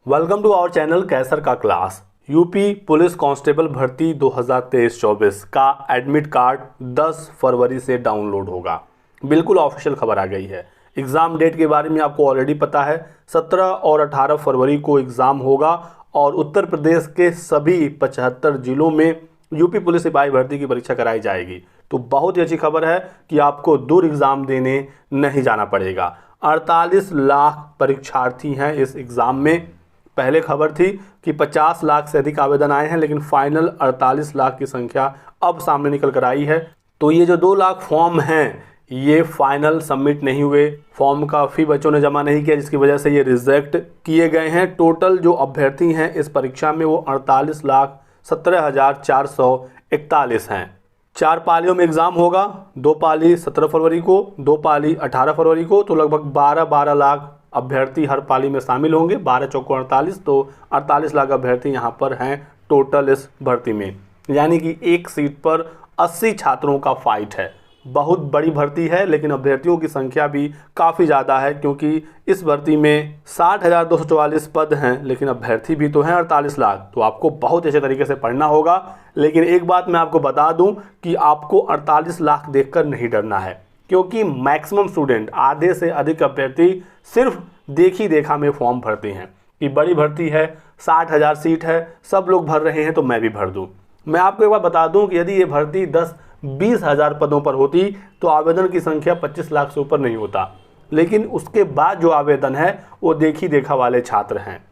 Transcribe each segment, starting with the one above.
Welcome to our channel कैसर का class. UP police constable भर्ती 2023-24 का एडमिट कार्ड 10 फरवरी से डाउनलोड होगा। बिल्कुल ऑफिशियल खबर आ गई है। एग्ज़ाम डेट के बारे में आपको ऑलरेडी पता है, 17 और 18 फरवरी को एग्ज़ाम होगा और उत्तर प्रदेश के सभी 75 जिलों में यूपी पुलिस सिपाही भर्ती की परीक्षा कराई जाएगी। तो बहुत ही अच्छी खबर है कि आपको दूर एग्ज़ाम देने नहीं जाना पड़ेगा। 48 लाख परीक्षार्थी हैं इस एग्ज़ाम में। पहले खबर थी कि 50 लाख से अधिक आवेदन आए हैं, लेकिन फाइनल 48 लाख की संख्या अब सामने निकल कर आई है। तो ये जो 2 लाख फॉर्म हैं ये फाइनल सबमिट नहीं हुए, फॉर्म का फी बच्चों ने जमा नहीं किया, जिसकी वजह से ये रिजेक्ट किए गए हैं। टोटल जो अभ्यर्थी हैं इस परीक्षा में वो 48,17,441 हैं। 4 पालियों में एग्ज़ाम होगा, 2 पाली 17 फरवरी को, 2 पाली 18 फरवरी को। तो लगभग 12 लाख अभ्यर्थी हर पाली में शामिल होंगे। 12 चौको 48, तो 48 लाख अभ्यर्थी यहाँ पर हैं टोटल इस भर्ती में। यानी कि एक सीट पर 80 छात्रों का फाइट है। बहुत बड़ी भर्ती है, लेकिन अभ्यर्थियों की संख्या भी काफ़ी ज़्यादा है, क्योंकि इस भर्ती में 60,244 पद हैं, लेकिन अभ्यर्थी भी तो हैं 48 लाख। तो आपको बहुत अच्छे तरीके से पढ़ना होगा। लेकिन एक बात मैं आपको बता दूं कि आपको 48 लाख देखकर नहीं डरना है, क्योंकि मैक्सिमम स्टूडेंट, आधे से अधिक अभ्यर्थी सिर्फ देखी देखा में फॉर्म भरते हैं कि बड़ी भर्ती है, 60,000 सीट है, सब लोग भर रहे हैं तो मैं भी भर दूं। मैं आपको एक बार बता दूं कि यदि ये भर्ती 10-20 हज़ार पदों पर होती तो आवेदन की संख्या 25 लाख से ऊपर नहीं होता। लेकिन उसके बाद जो आवेदन है वो देखी देखा वाले छात्र हैं।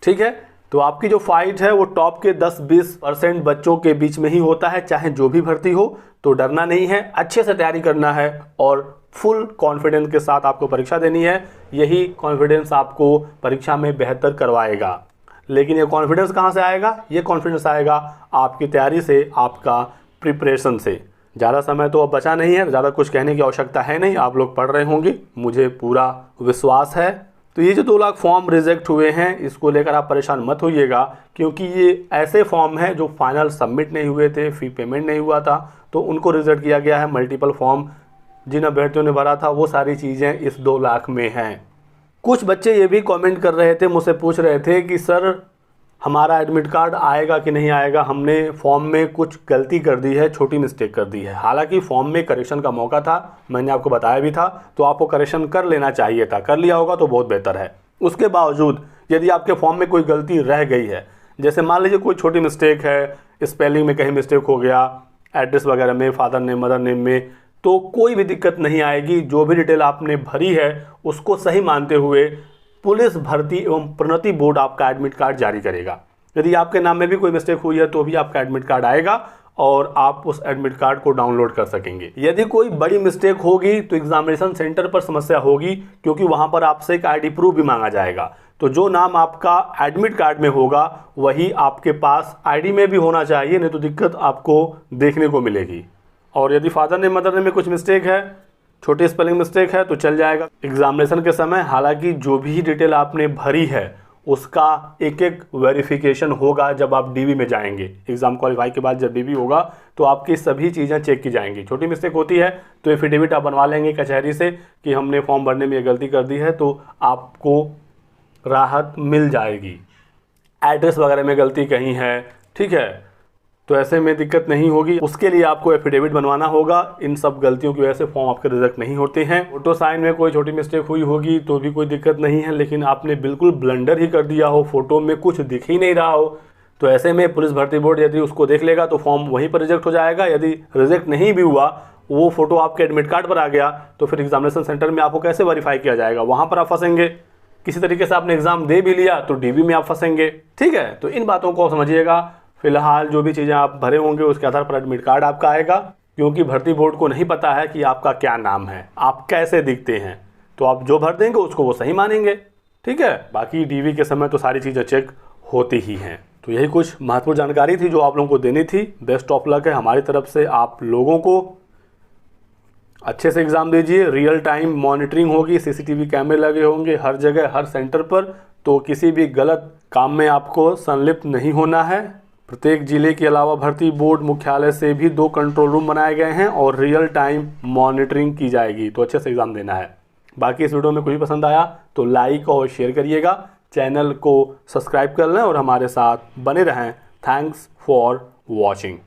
ठीक है, तो आपकी जो फाइट है वो टॉप के 10-20% बच्चों के बीच में ही होता है, चाहे जो भी भर्ती हो। तो डरना नहीं है, अच्छे से तैयारी करना है और फुल कॉन्फिडेंस के साथ आपको परीक्षा देनी है। यही कॉन्फिडेंस आपको परीक्षा में बेहतर करवाएगा। लेकिन ये कॉन्फिडेंस कहाँ से आएगा? ये कॉन्फिडेंस आएगा आपकी तैयारी से, आपका प्रिपरेशन से। ज़्यादा समय तो अब बचा नहीं है, ज़्यादा कुछ कहने की आवश्यकता है नहीं, आप लोग पढ़ रहे होंगे, मुझे पूरा विश्वास है। तो ये जो 2 लाख फॉर्म रिजेक्ट हुए हैं, इसको लेकर आप परेशान मत होइएगा, क्योंकि ये ऐसे फॉर्म हैं जो फाइनल सबमिट नहीं हुए थे, फ़ी पेमेंट नहीं हुआ था, तो उनको रिजेक्ट किया गया है। मल्टीपल फॉर्म जिन अभ्यर्थियों ने भरा था वो सारी चीज़ें इस 2 लाख में हैं। कुछ बच्चे ये भी कमेंट कर रहे थे, मुझसे पूछ रहे थे कि सर हमारा एडमिट कार्ड आएगा कि नहीं आएगा, हमने फॉर्म में कुछ गलती कर दी है, छोटी मिस्टेक कर दी है। हालांकि फॉर्म में करेक्शन का मौका था, मैंने आपको बताया भी था, तो आपको करेक्शन कर लेना चाहिए था। कर लिया होगा तो बहुत बेहतर है। उसके बावजूद यदि आपके फॉर्म में कोई गलती रह गई है, जैसे मान लीजिए कोई छोटी मिस्टेक है, स्पेलिंग में कहीं मिस्टेक हो गया, एड्रेस वगैरह में, फादर नेम मदर नेम में, तो कोई भी दिक्कत नहीं आएगी। जो भी डिटेल आपने भरी है उसको सही मानते हुए पुलिस भर्ती एवं प्रोन्नति बोर्ड आपका एडमिट कार्ड जारी करेगा। यदि आपके नाम में भी कोई मिस्टेक हुई है तो भी आपका एडमिट कार्ड आएगा और आप उस एडमिट कार्ड को डाउनलोड कर सकेंगे। यदि कोई बड़ी मिस्टेक होगी तो एग्जामिनेशन सेंटर पर समस्या होगी, क्योंकि वहां पर आपसे एक आईडी प्रूफ भी मांगा जाएगा। तो जो नाम आपका एडमिट कार्ड में होगा वही आपके पास आईडी में भी होना चाहिए, नहीं तो दिक्कत आपको देखने को मिलेगी। और यदि फादर नेम मदर नेम में कुछ मिस्टेक है, छोटी स्पेलिंग मिस्टेक है, तो चल जाएगा एग्जामिनेशन के समय। हालांकि जो भी डिटेल आपने भरी है उसका एक एक वेरिफिकेशन होगा जब आप डीवी में जाएंगे। एग्ज़ाम क्वालिफाई के बाद जब डीवी होगा तो आपकी सभी चीज़ें चेक की जाएंगी। छोटी मिस्टेक होती है तो एफिडेविट आप बनवा लेंगे कचहरी से कि हमने फॉर्म भरने में ये गलती कर दी है, तो आपको राहत मिल जाएगी। एड्रेस वगैरह में गलती कहीं है, ठीक है, तो ऐसे में दिक्कत नहीं होगी। उसके लिए आपको एफिडेविट बनवाना होगा। इन सब गलतियों की वजह से फॉर्म आपके रिजेक्ट नहीं होते हैं। फोटो साइन में कोई छोटी मिस्टेक हुई होगी तो भी कोई दिक्कत नहीं है, लेकिन आपने बिल्कुल ब्लंडर ही कर दिया हो, फोटो में कुछ दिख ही नहीं रहा हो, तो ऐसे में पुलिस भर्ती बोर्ड यदि उसको देख लेगा तो फॉर्म वहीं पर रिजेक्ट हो जाएगा। यदि रिजेक्ट नहीं भी हुआ, वो फोटो आपके एडमिट कार्ड पर आ गया, तो फिर एग्जामिनेशन सेंटर में आपको कैसे वेरीफाई किया जाएगा? वहाँ पर आप फंसेंगे। किसी तरीके से आपने एग्जाम दे भी लिया तो डीबी में आप फंसेंगे। ठीक है, तो इन बातों को समझिएगा। फिलहाल जो भी चीज़ें आप भरे होंगे उसके आधार पर एडमिट कार्ड आपका आएगा, क्योंकि भर्ती बोर्ड को नहीं पता है कि आपका क्या नाम है, आप कैसे दिखते हैं, तो आप जो भर देंगे उसको वो सही मानेंगे। ठीक है, बाकी डीवी के समय तो सारी चीज़ें चेक होती ही हैं। तो यही कुछ महत्वपूर्ण जानकारी थी जो आप लोगों को देनी थी। बेस्ट ऑफ लक है हमारी तरफ से आप लोगों को। अच्छे से एग्ज़ाम दीजिए, रियल टाइम मॉनिटरिंग होगी, सीसीटीवी कैमरे लगे होंगे हर जगह, हर सेंटर पर, तो किसी भी गलत काम में आपको संलिप्त नहीं होना है। प्रत्येक जिले के अलावा भर्ती बोर्ड मुख्यालय से भी 2 कंट्रोल रूम बनाए गए हैं और रियल टाइम मॉनिटरिंग की जाएगी, तो अच्छे से एग्ज़ाम देना है। बाकी इस वीडियो में कुछ भी पसंद आया तो लाइक और शेयर करिएगा। चैनल को सब्सक्राइब कर लें और हमारे साथ बने रहें। Thanks for watching.